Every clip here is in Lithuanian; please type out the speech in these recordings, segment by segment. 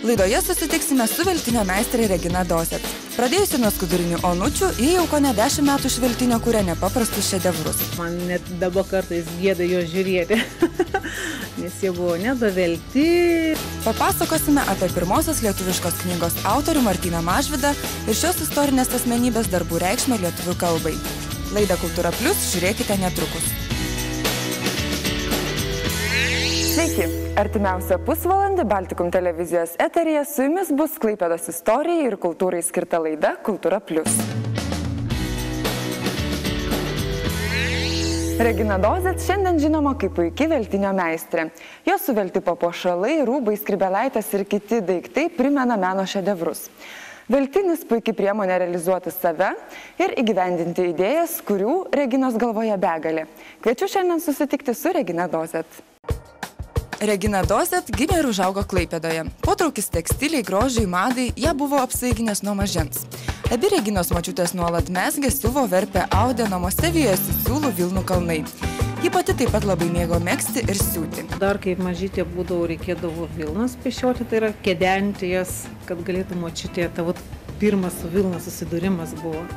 Laidoje susitiksime su veltinio meistrė Regina Dosec. Pradėjusi nuo skudurinių onučių, ji jau kone 10 metų iš veltinio kūrė nepaprastus šedevrus. Man net dabar kartais gėda jo žiūrėti, nes jie buvo nedavelti. Papasakosime apie pirmosios lietuviškos knygos autorių Martyną Mažvydą ir šios istorinės asmenybės darbų reikšmę lietuvių kalbai. Laidą Kultūra Plius žiūrėkite netrukus. Sveiki! Artimiausią pusvalandį Baltikum televizijos eteryje su jumis bus Klaipėdos istorijai ir kultūrai skirta laida Kultūra Plius. Regina Dosec šiandien žinoma kaip puiki veltinio meistrė. Jos suvelti papuošalai, rūbai, skrybėlaitės ir kiti daiktai primena meno šedevrus. Veltinis puikiai priemonė realizuoti save ir įgyvendinti idėjas, kurių Reginos galvoje begalė. Kviečiu šiandien susitikti su Regina Dosec. Regina Dosec gimė ir užaugo Klaipėdoje. Potraukis tekstiliai, grožiai, madai ją buvo apsvaiginęs nuo mažens. Abi Reginos močiutės nuolat mezgė, siuvo, verpė, audė, namuose vijosi siūlų Vilnų kalnai. Ji pati taip pat labai mėgo megzti ir siūti. Dar kaip mažytė būdavo, reikėdavo vilnas pešioti, tai yra kedenti jas, kad galėtų močiutė. Tavo pirmas su vilna susidūrimas buvo.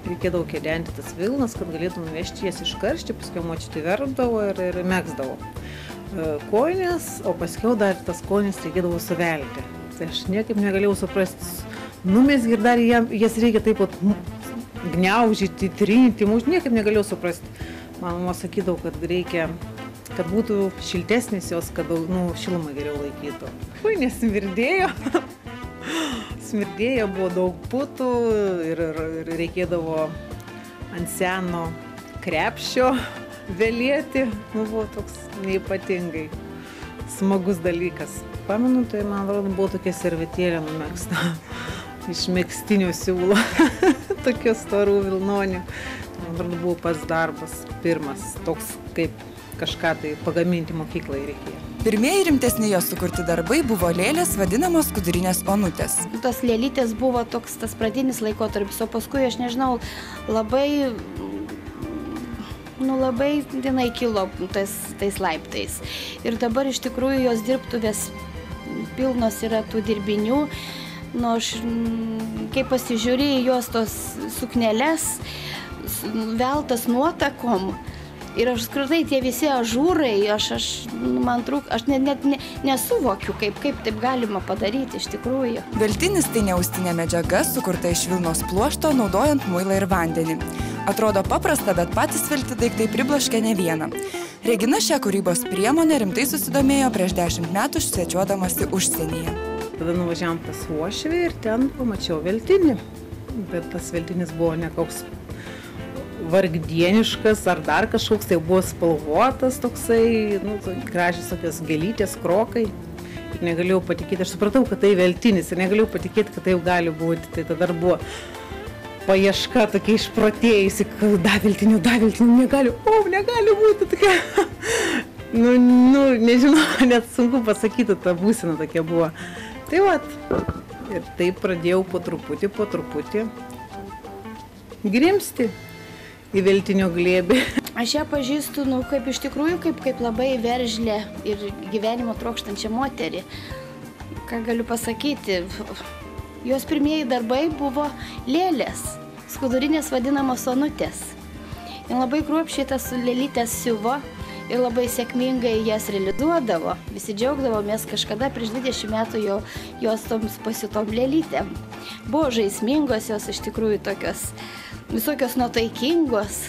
Reikėdavo kedenti tas vilnas, kad galėtų nuvežti jas iš karščio, paskui močiutė verpdavo ir megzdavo kojines, o paskiau dar tas kojines reikėdavo suvelti. Tai aš niekaip negalėjau suprasti. Numesgi ir dar jas reikia taip pat gniaužyti, trinti, niekaip negalėjau suprasti. Mama sakydavo, kad reikia, kad būtų šiltesnis jos, kad šilumą geriau laikytų. Kojinės smirdėjo. Smirdėjo, buvo daug putų ir reikėdavo ant seno krepšio velėti, buvo toks neypatingai smagus dalykas. Pamenu, tai man atrodo buvo tokia servetėlė numegzta iš megztinio siūlo, tokios storų vilnonių. Man atrodo buvo pats darbas pirmas, toks kaip kažką tai pagaminti mokyklai reikėjo. Pirmieji rimtesni jos sukurti darbai buvo lėlės, vadinamos skudurinės onutės. Tos lėlytės buvo toks tas pradinis laikotarpis, o paskui, aš nežinau, labai jinai kilo tais laiptais. Ir dabar iš tikrųjų jos dirbtuvės pilnos yra tų dirbinių. Aš kaip pasižiūrė į jos tos sukneles, veltas nuotakom. Ir aš skirtai tie visi ažūrai, man trūk, aš net nesuvokiu, kaip taip galima padaryti iš tikrųjų. Veltinis tai neaustinė medžiaga, sukurta iš vilnos pluošto, naudojant muilą ir vandenį. Atrodo paprasta, bet patys velti daiktai pribloškė ne vieną. Regina šią kūrybos priemonę rimtai susidomėjo prieš 10 metų svečiuodamasi užsienyje. Tada nuvažiavom pas uošvį ir ten pamačiau veltinį. Bet tas veltinis buvo ne koks vargdieniškas ar dar kažkoks, tai buvo spalvotas toksai, gražios tokios gėlytės, krokai. Ir negalėjau patikėti, aš supratau, kad tai veltinis ir negalėjau patikėti, kad tai gali būti. Tai tada buvo paieška tokia išprotėjusi, kad daviltinių, negali būti tokia. Nežinau, net sunku pasakyti, ta būsena tokia buvo. Tai vat, ir taip pradėjau po truputį grimsti į veltinio glėbį. Aš ją pažįstu, kaip iš tikrųjų, kaip labai veržlę ir gyvenimo trokštančią moterį. Ką galiu pasakyti? Jos pirmieji darbai buvo lėlės, skudurinės vadinamos onutės. Jis labai kruopščiai tas lėlytės siuvo ir labai sėkmingai jas realizuodavo. Visi džiaugdavomės kažkada prieš 20 metų jos toms pasiutom lėlytėm. Buvo žaismingos jos iš tikrųjų tokios, visokios nuotaikingos.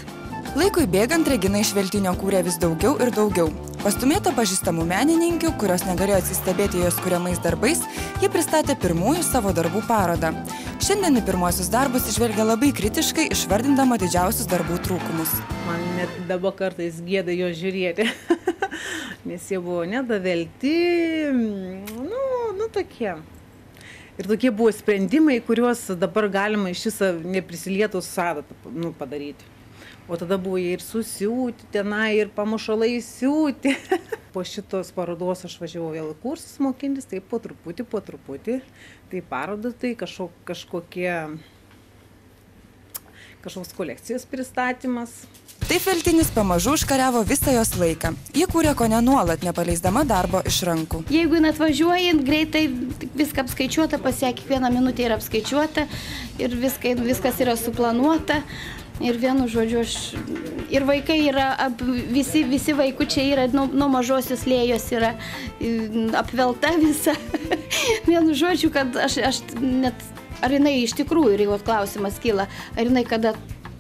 Laikui bėgant Regina iš veltinio kūrė vis daugiau ir daugiau. Pastumėta pažįstamų menininkių, kurios negalėjo atsistebėti jos kuriamais darbais, ji pristatė pirmųjų savo darbų parodą. Šiandien į pirmuosius darbus žvelgia labai kritiškai, išvardindama didžiausius darbų trūkumus. Man net dabar kartais gėda jo žiūrėti, nes jie buvo nedavelti, tokie. Ir tokie buvo sprendimai, kuriuos dabar galima iš viso neprisilietus sadą padaryti. O tada buvo ir susiūti tenai, ir pamušalai siūti. Po šitos parodos aš važiavau vėl kursus mokintis, tai po truputį. Tai paroda, tai kažkokie kažkoks kolekcijos pristatymas. Taip Veltinis pamažu užkariavo visą jos laiką. Ji kūrė kone nuolat, nepaleisdama darbo iš rankų. Jeigu atvažiuojant, greitai viską apskaičiuota, kiekvieną minutę yra apskaičiuota ir viskas yra suplanuota. Ir vienu žodžiu, ir vaikai yra, visi vaikučiai yra, nuo mažosios lėjos yra apvelta visa. Vienu žodžiu, kad aš net, ar jinai iš tikrųjų, ir jau klausimas kyla, ar jinai kada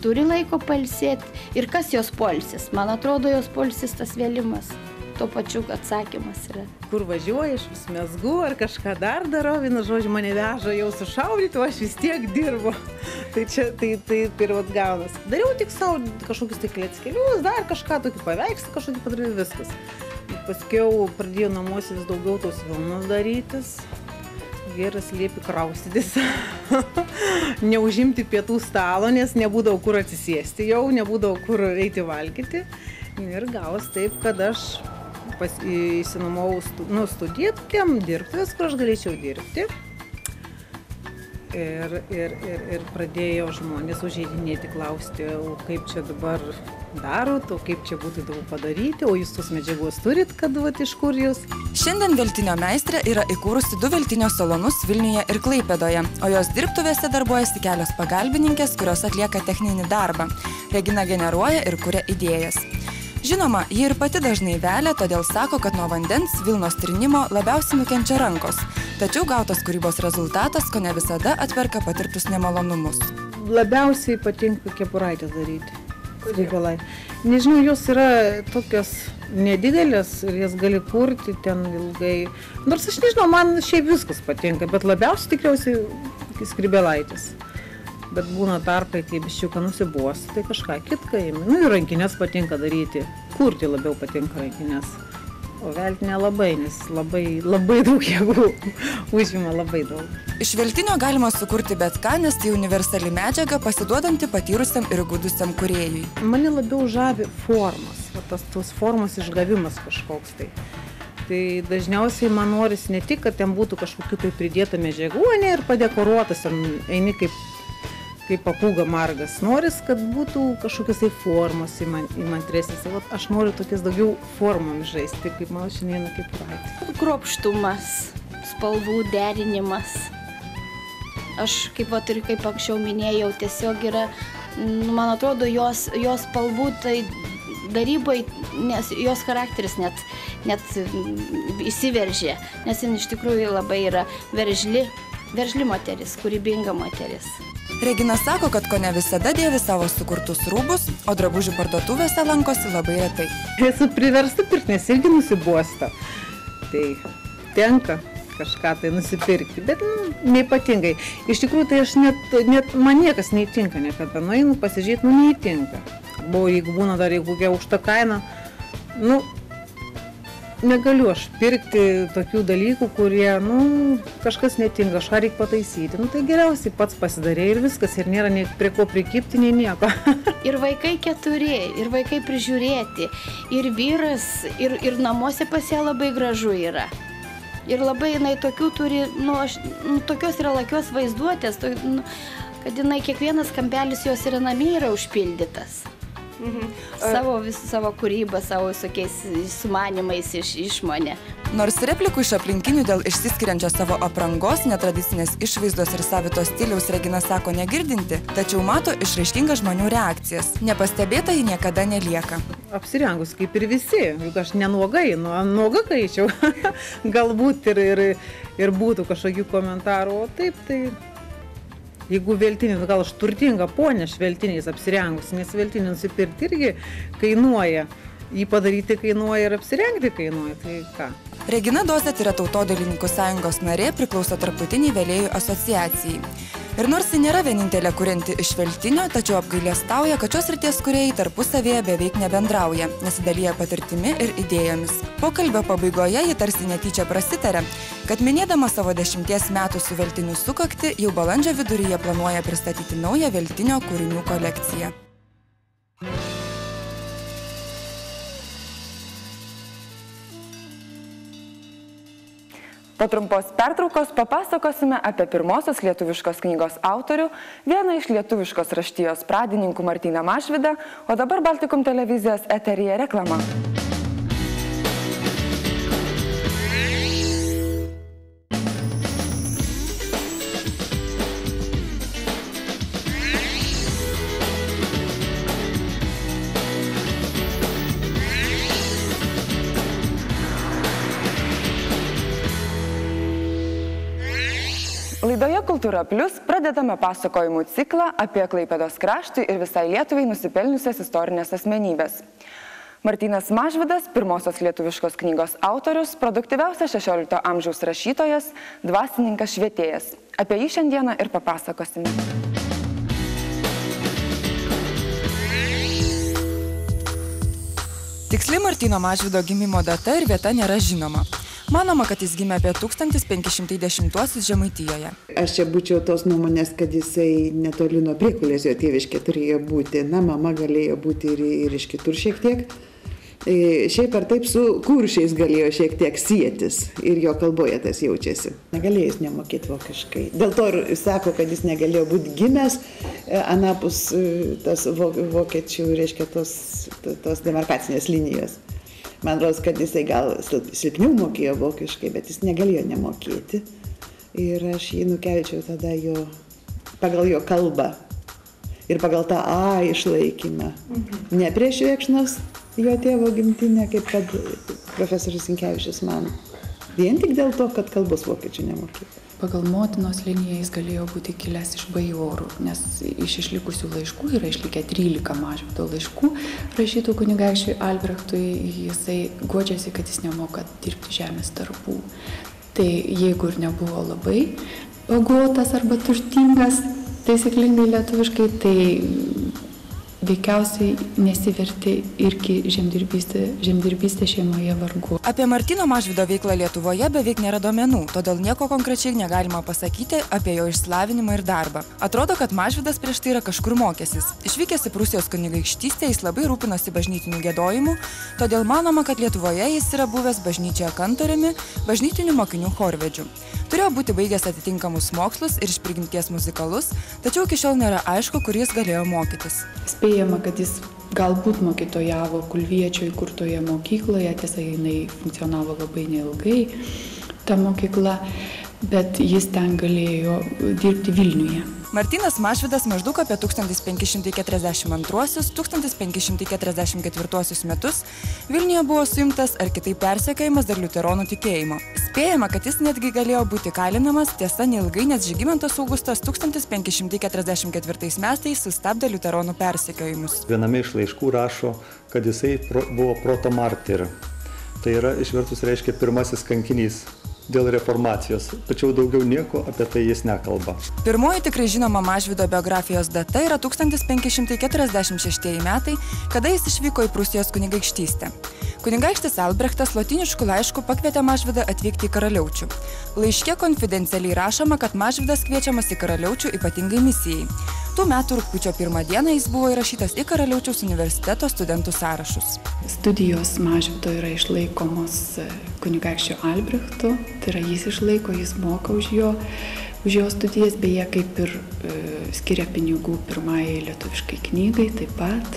turi laiko pailsėti ir kas jos poilsis. Man atrodo, jos poilsis tas vėlimas. Tuo pačiu atsakymas yra. Kur važiuoju, aš vis mezgu ar kažką dar darau, vienu žodžiu mane veža jau sušaudyti, o aš vis tiek dirbu. Tai čia taip ir gaunas. Dariau tik savo kažkokius tai kleckelius, dar kažką, tokį paveikslą, kažkokį padaryti, viskas. Paskiau pradėjau namuose vis daugiau tos vilnos darytis. Vyras liepė kraustytis, neužimti pietų stalo, nes nebūdavo kur atsisėsti jau, nebūdavo kur eiti valgyti. Ir gavos taip, kad aš įsinuomavau studiją tokiam dirbtuvės, kur aš galėčiau dirbti. Ir pradėjo žmonės užeidinėti, klausti, o kaip čia dabar darot, o kaip čia būtų įdomu padaryti, o jūs tos medžiagos turit, kad iš kur jūs? Šiandien Veltinio meistrė yra įkūrusi 2 Veltinio salonus Vilniuje ir Klaipėdoje, o jos dirbtuvėse darbuojasi kelios pagalbininkės, kurios atlieka techninį darbą. Regina generuoja ir kuria idėjas. Žinoma, ji ir pati dažnai velia, todėl sako, kad nuo vandens vilnos trinimo labiausiai nukenčia rankos. Tačiau gautas kūrybos rezultatas, ko ne visada atperka patirtus nemalonumus. Labiausiai patinka kepuraitės daryti. Skrybėlai. Nežinau, jos yra tokios nedidelės ir jas gali kurti ten ilgai. Nors aš nežinau, man šiaip viskas patinka, bet labiausiai tikriausiai skrybėlaitės. Bet būna tarpai, kai biščiuką nusibosta, tai kažką kitką įmi. Ir rankinės patinka daryti. Kurti labiau patinka rankinės. O velti nelabai, nes labai daug jėgų užima labai daug. Iš Veltinio galima sukurti bet ką, nes tai universali medžiaga, pasiduodanti patyrusiam ir įgudusiam kūrėjui. Mane labiau žavi formas, tos formos išgavimas kažkoks tai. Tai dažniausiai man norisi ne tik, kad ten būtų kažkokiu tai pridėta medžiagų, ne, ir padekoruotas, eini kaip papūga margas. Noris, kad būtų kažkokios tai formos įmantresnės. Aš noriu tokias daugiau formomis žaisti, kaip mano šiandieną kaip praeitį. Kruopštumas, spalvų derinimas. Aš kaip anksčiau minėjau, tiesiog yra, man atrodo, jos spalvų tai darybai, nes jos charakteris net įsiveržė, nes jin iš tikrųjų labai yra veržli moteris, kūrybinga moteris. Regina sako, kad kone visada dėvi savo sukurtus rūbus, o drabužių parduotuvėse lankosi labai retai. Esu priversta pirkti, nes irgi nusibosta. Tai tenka kažką tai nusipirkti, bet neypatingai. Iš tikrųjų, tai aš net man niekas neįtinka niekada. Nueinu pasižiūrėti, neįtinka. Jeigu būna dar kokia aukšta kaina, negaliu aš pirkti tokių dalykų, kurie, kažkas netinka, kažką reikia pataisyti. Tai geriausiai pats pasidarė ir viskas, ir nėra nei prie ko prikipti, nei nieko. Ir vaikai 4, ir vaikai prižiūrėti, ir vyras, ir namuose pas ją labai gražu yra. Ir labai jinai tokių turi, tokios yra lakios vaizduotės, kad jinai kiekvienas kampelis jos yra namie yra užpildytas. Savo kūrybą, savo visokiais sumanimais išmonė. Nors replikų iš aplinkinių dėl išsiskiriančios savo aprangos, netradicinės išvaizdos ir savito stiliaus Regina sako negirdinti, tačiau mato išraiškingas žmonių reakcijas. Nepastebėta ji niekada nelieka. Apsirengus kaip ir visi, juk aš nenuogai, nuoga kaičiau. Galbūt ir būtų kažkokių komentarų, o taip tai... Jeigu Veltinis, gal aš turtinga ponė Veltiniais apsirengus, nes Veltinį nusipirkti irgi kainuoja. Jį padaryti kainuoja ir apsirengti kainuoja, tai ką? Regina Dozet yra Tautodailininkų sąjungos narė, priklauso Tarptautiniai vėlėjų asociacijai. Ir nors ji nėra vienintelė kurianti iš Veltinio, tačiau apgailestauja, kad šios srities kūrėjai tarpusavėje beveik nebendrauja, nesidalija patirtimi ir idėjomis. Pokalbio pabaigoje ji tarsi netyčia prasitarė, kad minėdama savo 10 metų su Veltiniu sukaktį, jau balandžio viduryje planuoja pristatyti naują Veltinio kūrinių kolekciją. Po trumpos pertraukos papasakosime apie pirmosios lietuviškos knygos autorių, vieną iš lietuviškos raštijos pradininkų Martyną Mažvydą, o dabar Baltikum televizijos eteryje reklama. Laidoje Kultūra Plius pradedame pasakojimų ciklą apie Klaipėdos kraštui ir visai Lietuvai nusipelniusias istorinės asmenybės. Martynas Mažvydas, pirmosios lietuviškos knygos autorius, produktyviausias 16 amžiaus rašytojas, dvasininkas, švietėjas. Apie jį šiandieną ir papasakosime. Tiksli Martyno Mažvydo gimimo data ir vieta nėra žinoma. Manoma, kad jis gimė apie 1510-uosius Žemaitijoje. Aš čia būčiau tos nuomonės, kad jisai netoli nuo Priekulės jo tėviškė turėjo būti. Na, mama galėjo būti ir iš kitur šiek tiek. Šiaip ar taip su kuršiais galėjo šiek tiek sietis ir jo kalboje tas jaučiasi. Negalėjo jis nemokėti vokiškai. Dėl to ir sako, kad jis negalėjo būti gimęs anapus tas vokiečių, reiškia tos demarkacinės linijos. Man rodos, kad jisai gal silpniau mokėjo vokiškai, bet jis negalėjo nemokėti. Ir aš jį nukelčiau tada pagal jo kalbą ir pagal tą A išlaikymą. Ne prieš Viekšnos jo tėvo gimtinę, kaip kad profesorius Sinkevičius mano. Vien tik dėl to, kad kalbos vokiečių nemokėjo. Pagal motinos liniją jis galėjo būti kilęs iš bajorų, nes iš išlikusių laiškų yra išlikę 13 Mažvydo laiškų rašytų kunigaikščiui Albrechtui. Jisai guodžiasi, kad jis nemoka dirbti žemės darbų. Tai jeigu ir nebuvo labai pagotas arba turtingas, taisyklingai lietuviškai, tai veikiausiai nesivertė irgi žemdirbystė šeimoje vargu. Apie Martyno Mažvydo veiklą Lietuvoje beveik nėra duomenų, todėl nieko konkrečiai negalima pasakyti apie jo išsilavinimą ir darbą. Atrodo, kad Mažvydas prieš tai yra kažkur mokęsis. Išvykęs į Prūsijos kunigaikštystę, jis labai rūpinosi bažnytiniu giedojimu, todėl manoma, kad Lietuvoje jis yra buvęs bažnyčioje kantoriumi, bažnytinių mokinių chorvedžiu. Turėjo būti baigęs atitinkamus mokslus ir iš prigimties muzikalus, tačiau iki šiol nėra aišku, kur jis galėjo mokytis. Spėjama, kad jis galbūt mokytojavo Kulviečio įkurtoje mokykloje, tiesa, jinai funkcionavo labai neilgai, ta mokykla, bet jis ten galėjo dirbti Vilniuje. Martynas Mažvydas maždaug apie 1542-1544 metus Vilniuje buvo suimtas ar kitaip persekiojamas dėl liuteronų tikėjimo. Spėjama, kad jis netgi galėjo būti kalinamas, tiesa neilgai, nes Žygimantas Augustas 1544 metais sustabdė liuteronų persekiojimus. Viename iš laiškų rašo, kad jisai buvo protomartyr. Tai yra išvertus reiškia pirmasis kankinys dėl reformacijos, tačiau daugiau nieko apie tai jis nekalba. Pirmoji tikrai žinoma Mažvydo biografijos data yra 1546 metai, kada jis išvyko į Prūsijos kunigaikštystę. Kunigaikštis Albrechtas lotynišku laišku pakvietė Mažvydą atvykti į Karaliaučių. Laiške konfidencialiai rašoma, kad Mažvydas kviečiamas į Karaliaučių ypatingai misijai. Tų metų rugpjūčio 1 dieną jis buvo įrašytas į Karaliaučiaus universiteto studentų sąrašus. Studijos Mažvydo yra išlaikomos kunigaikščio Albrechto, tai yra jis išlaiko, jis moka už jo studijas, beje, kaip ir skiria pinigų pirmajai lietuviškai knygai, taip pat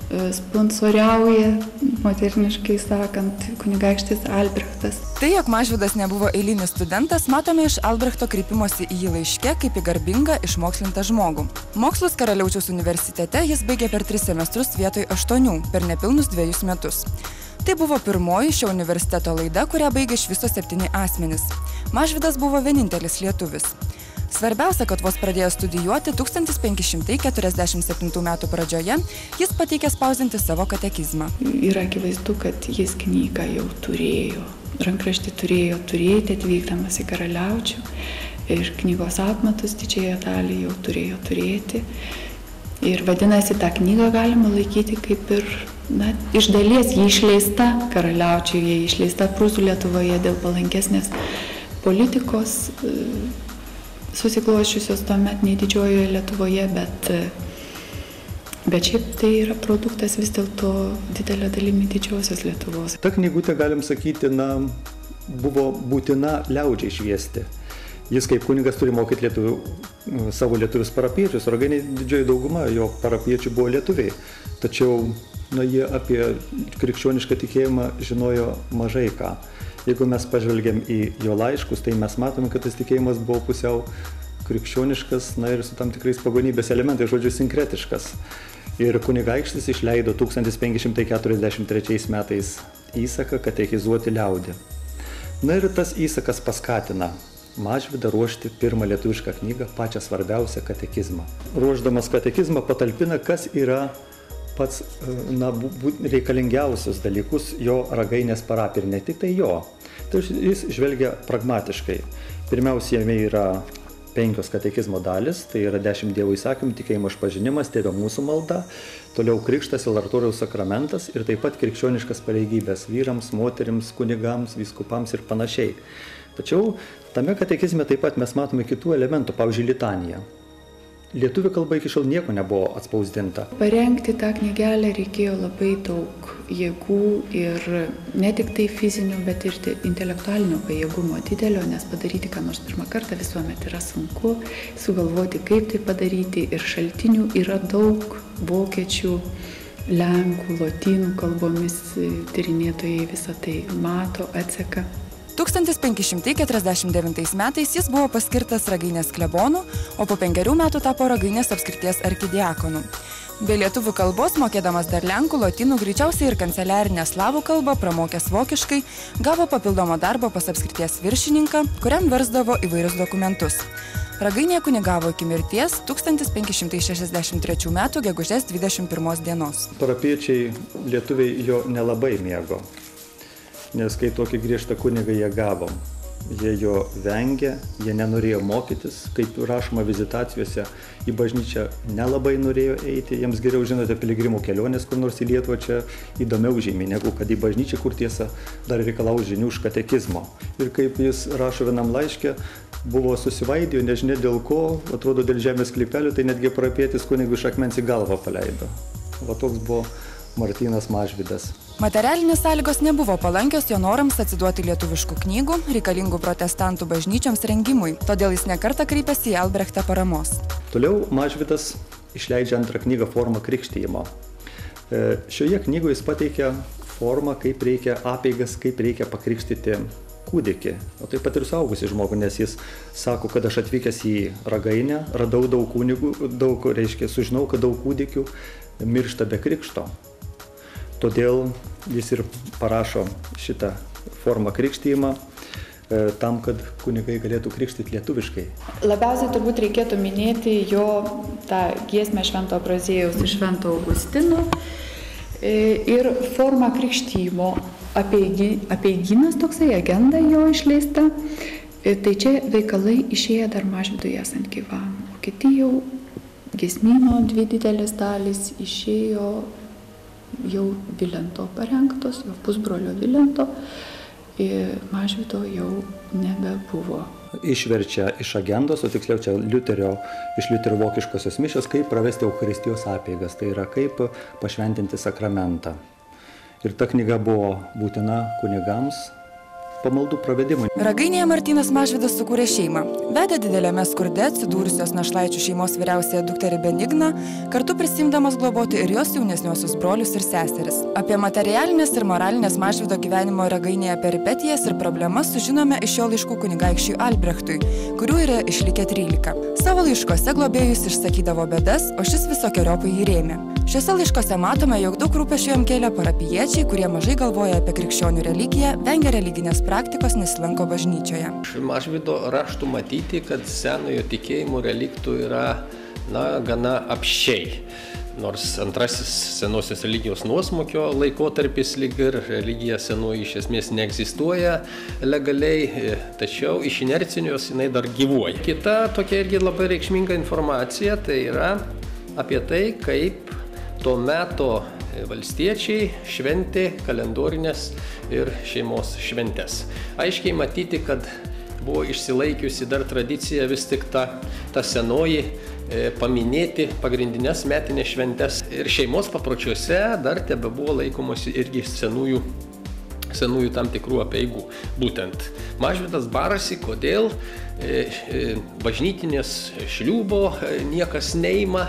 sponsoriauja, moderniškai sakant, kunigaikštis Albrechtas. Tai, jog Mažvydas nebuvo eilinis studentas, matome iš Albrechto kreipimosi į jį laiške kaip į garbingą, išmokslintą žmogų. Mokslus Karaliaučiaus universitete jis baigė per 3 semestrus vietoj 8, per nepilnus 2 metus. Tai buvo pirmoji šio universiteto laida, kurią baigė iš viso 7 asmenys. Mažvydas buvo vienintelis lietuvis. Svarbiausia, kad vos pradėjo studijuoti 1547 metų pradžioje, jis pateikė spausdinti savo katekizmą. Yra akivaizdu, kad jis knygą jau turėjo, rankraštį turėjo turėti atvykdamas į Karaliaučių ir knygos apmatus didžiąją dalį jau turėjo turėti. Ir vadinasi, tą knygą galima laikyti kaip ir, iš dalies jį išleista Karaliaučiuje, jį išleista Prūsų Lietuvoje dėl palankesnės politikos susikloščiusios tuomet nei didžiojoje Lietuvoje, bet šiaip tai yra produktas vis dėlto didelė dalimi didžiosios Lietuvos. Ta knygutė, galim sakyti, buvo būtina liaudžiai šviesti. Jis kaip kunigas turi mokyti savo lietuvius parapiečius. Ragainiai didžioji dauguma jo parapiečių buvo lietuviai. Tačiau jie apie krikščionišką tikėjimą žinojo mažai ką. Jeigu mes pažvelgiam į jo laiškus, tai mes matome, kad tas tikėjimas buvo pusiau krikščioniškas, ir su tam tikrais pagonybės elementais, žodžiu, sinkretiškas. Ir kunigaikštis išleido 1543 metais įsaką katechizuoti liaudį. Ir tas įsakas paskatina Mažvydą ruošti pirmą lietuvišką knygą, pačią svarbiausią katekizmą. Ruošdamas katekizmą patalpina, kas yra pats reikalingiausius dalykus jo Ragainės parapijai ir ne tik tai jo. Tai jis žvelgia pragmatiškai. Pirmiausia, jame yra 5 katekizmo dalis, tai yra 10 Dievo įsakymų, tikėjimo išpažinimas, Tėve mūsų malda, toliau krikštas ir oratoriaus sakramentas ir taip pat krikščioniškas pareigybės vyrams, moterims, kunigams, vyskupams ir panašiai. Tačiau tame katekizme taip pat mes matome kitų elementų, pavyzdžiui, litaniją. Lietuvių kalba iki šiol nieko nebuvo atspausdinta. Parengti tą knygelę reikėjo labai daug jėgų ir ne tik tai fizinių, bet ir intelektualinio pajėgumo didelio, nes padaryti ką nors pirmą kartą visuomet yra sunku, sugalvoti, kaip tai padaryti ir šaltinių yra daug, vokiečių, lenkų, lotynų kalbomis tyrinėtojai visą tai mato, atseka. 1549 metais jis buvo paskirtas Ragainės klebonu, o po 5 metų tapo Ragainės apskrities arkidiakonu. Be lietuvių kalbos, mokėdamas dar lenkų, lotynų, greičiausiai ir kanceliarinę slavų kalbą, pramokęs vokiškai, gavo papildomą darbą pas apskrities viršininką, kuriam versdavo įvairius dokumentus. Ragainėje kunigavo iki mirties 1563 metų gegužės 21 dienos. Parapiečiai lietuviai jo nelabai mėgo. Nes kai tokį griežtą kunigą jie gavo, jie jo vengė, jie nenorėjo mokytis, kaip rašoma vizitacijose, į bažnyčią nelabai norėjo eiti, jiems geriau, žinote, piligrimų kelionės kur nors į Lietuvą čia įdomiau žymiai, negu kad į bažnyčią, kur tiesa dar reikalaus žinių iš katekizmo. Ir kaip jis rašo vienam laiške, buvo susivaidijo, nežinia dėl ko, atrodo dėl žemės sklypelio, tai netgi parapietis kunigų iš akmens į galvą paleido. Va toks buvo Martynas Mažvydas. Materialinės sąlygos nebuvo palankios jo norams atsiduoti lietuviškų knygų, reikalingų protestantų bažnyčioms rengimui, todėl jis nekartą kreipėsi į Albrechtą paramos. Toliau Mažvydas išleidžia antrą knygą Forma krikštijimo. Šioje knygoje jis pateikia formą, kaip reikia apeigas, kaip reikia pakrikštyti kūdikį, o taip pat ir suaugusį žmogų, nes jis sako, kad aš atvykęs į Ragainę, radau daug kunigų, sužinau, kad daug kūdikių miršta be krikšto. Todėl jis ir parašo šitą formą krikštijimą tam, kad kunigai galėtų krikštyti lietuviškai. Labiausiai turbūt reikėtų minėti jo tą giesmę Švento Brazėjaus ir Švento Augustino ir formą krikštijimo apeigynas toksai, agenda jo išleista. Tai čia veikalai išėję dar Mažvydui esant gyvam. O kiti jau giesmyno 2 didelės dalys išėjo jau Vilento parengtos, jo pusbrolio Vilento, ir Mažvydo jau nebebuvo. Išverčia iš agendos, o tiksliau čia iš Liuterio vokiškosios mišios, kaip pravesti Eucharistijos apeigas, tai yra kaip pašventinti sakramentą. Ir ta knyga buvo būtina kunigams pamaldų pravedimui. Ragainėje Martynas Mažvydas sukūrė šeimą. Vedė didelėme skurde atsidūrusios našlaičių šeimos vyriausiąją dukterį Benigną, kartu prisimdamas globoti ir jos jaunesniuosius brolius ir seseris. Apie materialinės ir moralinės Mažvydo gyvenimo Ragainėje peripetijas ir problemas sužinome iš jo laiškų kunigaikščiui Albrechtui, kurių yra išlikę 13. Savo laiškose globėjus išsakydavo bėdas, o šis visokiojopai jį rėmė. Šiuose laiškose matome, jog daug rūpesčių jam kėlė parapijiečiai, kurie mažai galvoja apie krikščionių religiją, vengia religinės praktikos, nesilanko bažnyčioje. Iš Mažvydo raštų matyti, kad senojo tikėjimo reliktų yra gana apsčiai. Nors antrasis senosios religijos nuosmukio laikotarpis lyg ir religija senoji iš esmės neegzistuoja legaliai, tačiau iš inercijos jinai dar gyvuoja. Kita tokia irgi labai reikšminga informacija, tai yra apie tai, kaip to meto valstiečiai šventė kalendorinės ir šeimos šventes. Aiškiai matyti, kad buvo išsilaikiusi dar tradicija vis tik ta senoji paminėti pagrindinės metinės šventes. Ir šeimos papročiuose dar tebebuvo laikomosi irgi senųjų senųjų tam tikrų apeigų. Būtent Mažvydas barasi, kodėl bažnytinės šliūbo niekas neima,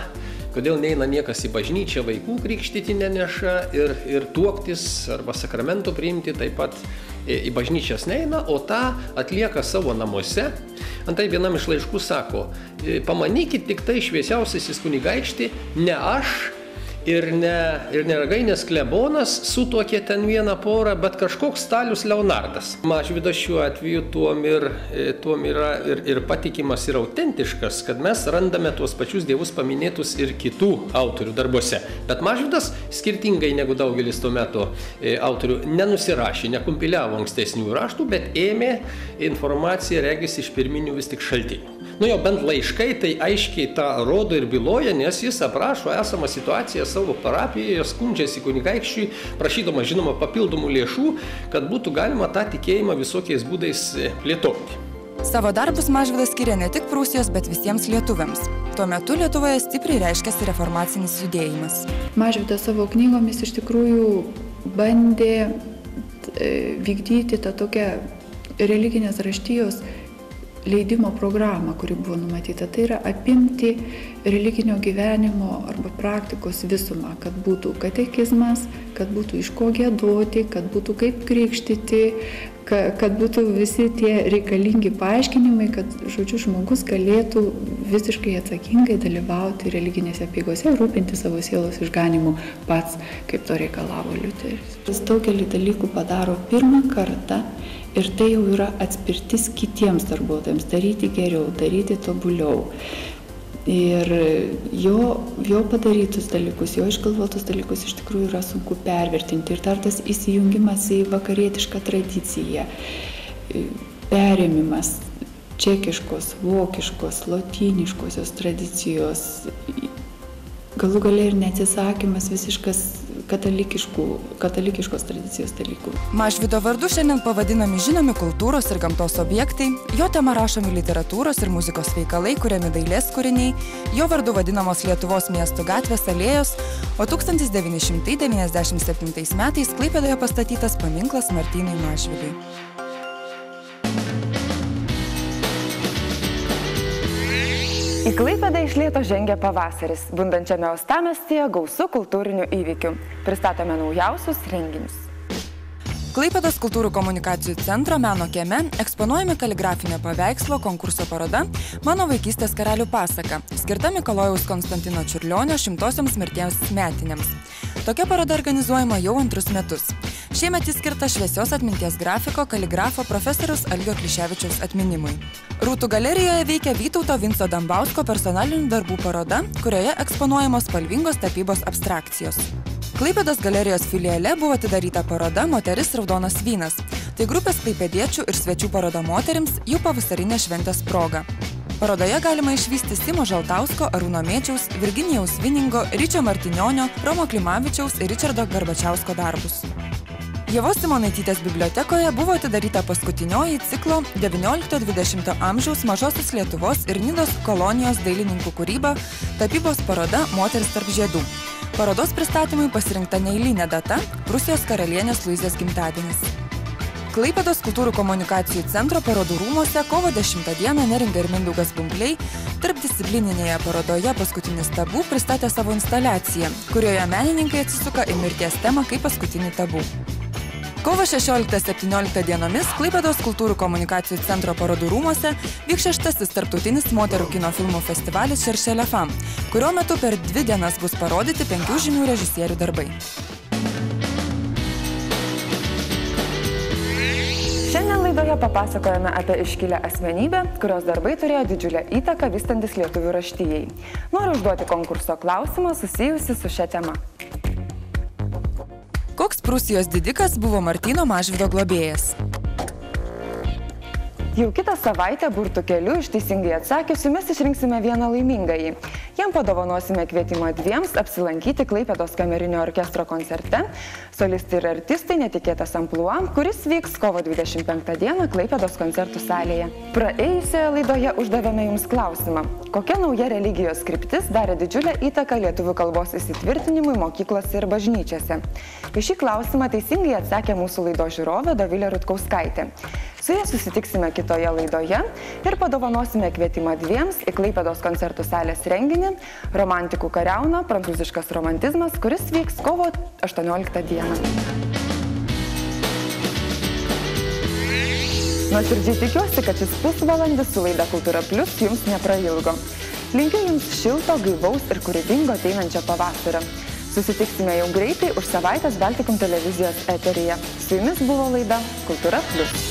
kodėl neina niekas į bažnyčią, vaikų krikštyti neneša ir tuoktis arba sakramento priimti taip pat į bažnyčias neina, o tą atlieka savo namuose. Antai vienam iš laiškų sako, pamanykit tik tai šviesiausiasis kunigaikšti, ne aš ir ne Ragainės klebonas sutuokė ten vieną porą, bet kažkoks Stalius Leonardas. Mažvydas šiuo atveju tuom yra ir patikimas ir autentiškas, kad mes randame tuos pačius dievus paminėtus ir kitų autorių darbuose. Bet Mažvydas, skirtingai negu daugelis tuo metu autorių, nenusirašė, nekumpiliavo ankstesnių raštų, bet ėmė informaciją regis iš pirminių vis tik šaltinių. Nu jau bent laiškai tai aiškiai tą rodo ir byloja, nes jis aprašo esamą situaciją savo parapijoje, skundžiasi kunigaikščiui, prašydama žinoma papildomų lėšų, kad būtų galima tą tikėjimą visokiais būdais plėtoti. Savo darbus Mažvydas skiria ne tik Prūsijos, bet visiems lietuviams. Tuo metu Lietuvoje stipriai reiškėsi reformacinis judėjimas. Mažvydas savo knygomis iš tikrųjų bandė vykdyti tą tokią religinės raštijos leidimo programą, kuri buvo numatyta. Tai yra apimti religinio gyvenimo arba praktikos visumą, kad būtų katekizmas, kad būtų iš ko giedoti, kad būtų kaip krikštyti, kad būtų visi tie reikalingi paaiškinimai, kad, žodžiu, žmogus galėtų visiškai atsakingai dalyvauti religinėse apeigose, rūpinti savo sielos išganimu pats, kaip to reikalavo Liuteris. Jis daugelį dalykų padaro pirmą kartą. Ir tai jau yra atspirtis kitiems darbuotojams, daryti geriau, daryti tobuliau. Ir jo padarytus dalykus, jo išgalvotus dalykus iš tikrųjų yra sunku pervertinti. Ir dar tas įsijungimas į vakarietišką tradiciją, perėmimas čekiškos, vokiškos, lotyniškosios tradicijos, galų gale ir neatsisakymas visiškas katalikiškos tradicijos dalykų. Mažvydo vardu šiandien pavadinami žinomi kultūros ir gamtos objektai, jo tema rašomi literatūros ir muzikos veikalai, kuriami dailės kūriniai, jo vardu vadinamos Lietuvos miestų gatvės alėjos, o 1997 metais Klaipėdoje pastatytas paminklas Martynui Mažvydui. Į Klaipėdą iš lėto žengia pavasaris, bundančiame uostamiestyje gausu kultūrinių įvykių. Pristatome naujausius renginius. Klaipėdos kultūrų komunikacijų centro meno kieme eksponuojami kaligrafinio paveikslo konkurso paroda Mano vaikystės karalių pasaka, skirta Mikalojaus Konstantino Čiurlionio 100-osioms mirties metinėms. Tokia paroda organizuojama jau antrus metus. Šiemet jis skirta šviesios atminties grafiko kaligrafo profesoriaus Algio Kliševičiaus atminimui. Rūtų galerijoje veikia Vytauto Vinco Dambausko personalinių darbų paroda, kurioje eksponuojamos spalvingos tapybos abstrakcijos. Klaipėdos galerijos filiale buvo atidaryta paroda Moteris raudonas vynas. Tai grupės klaipėdiečių ir svečių paroda moterims jų pavasarinės šventės proga. Parodoje galima išvysti Simo Žaltausko, Arūno Mėčiaus, Virginijaus Viningo, Ryčio Martinionio, Romo Klimavičiaus ir Ričardo Garbačiausko darbus. Ievos Simonaitytės bibliotekoje buvo atidaryta paskutinioji ciklo 19–20 amžiaus Mažosios Lietuvos ir Nidos kolonijos dailininkų kūryba tapybos paroda Moteris tarp žiedų. Parodos pristatymui pasirinkta neeilinė data – Prūsijos karalienės Luizės gimtadienis. Klaipėdos kultūrų komunikacijų centro parodų rūmuose kovo 10 dieną Neringa ir Mindaugas Bumbliai tarpdisciplininėje parodoje Paskutinis tabu pristatė savo instaliaciją, kurioje menininkai atsisuka į mirties temą kaip paskutinį tabu. Kovo 16–17 dienomis Klaipėdos kultūrų komunikacijų centro parodų rūmuose vyks 6. tarptautinis moterų kino filmų festivalis Cherchez la femme, kurio metu per 2 dienas bus parodyti 5 žymių režisierių darbai. Šiandien laidoje papasakojame apie iškilę asmenybę, kurios darbai turėjo didžiulę įtaką vystantis lietuvių raštijai. Noriu užduoti konkurso klausimą susijusi su šia tema. Koks Prūsijos didikas buvo Martyno Mažvydo globėjas? Jau kitą savaitę burtų keliu iš teisingai atsakiusių mes išrinksime vieną laimingąjį. Jiem padovanosime kvietimą dviems apsilankyti Klaipėdos kamerinio orkestro koncerte Solistai ir artistai netikėtas amplua, kuris vyks kovo 25 dieną Klaipėdos koncertų salėje. Praėjusioje laidoje uždavėme jums klausimą, kokia nauja religijos kryptis darė didžiulę įtaką lietuvių kalbos įsitvirtinimui mokyklose ir bažnyčiose. Į šį klausimą teisingai atsakė mūsų laidos žiūrovė Dovilė Rutkauskaitė. Su ja susitiksime kitoje laidoje ir padovanosime kvietimą dviems į Klaipėdos koncertų salės renginį Romantikų kariauna prancūziškas romantizmas, kuris vyks kovo 18 dieną. Nuoširdžiai tikiuosi, kad šis pusvalandis su laida Kultūra Plius jums neprailgo. Linkiu jums šilto, gaivaus ir kūrybingo ateinančio pavasario. Susitiksime jau greitai už savaitės Baltikum televizijos eteryje. Su jumis buvo laida Kultūra Plius.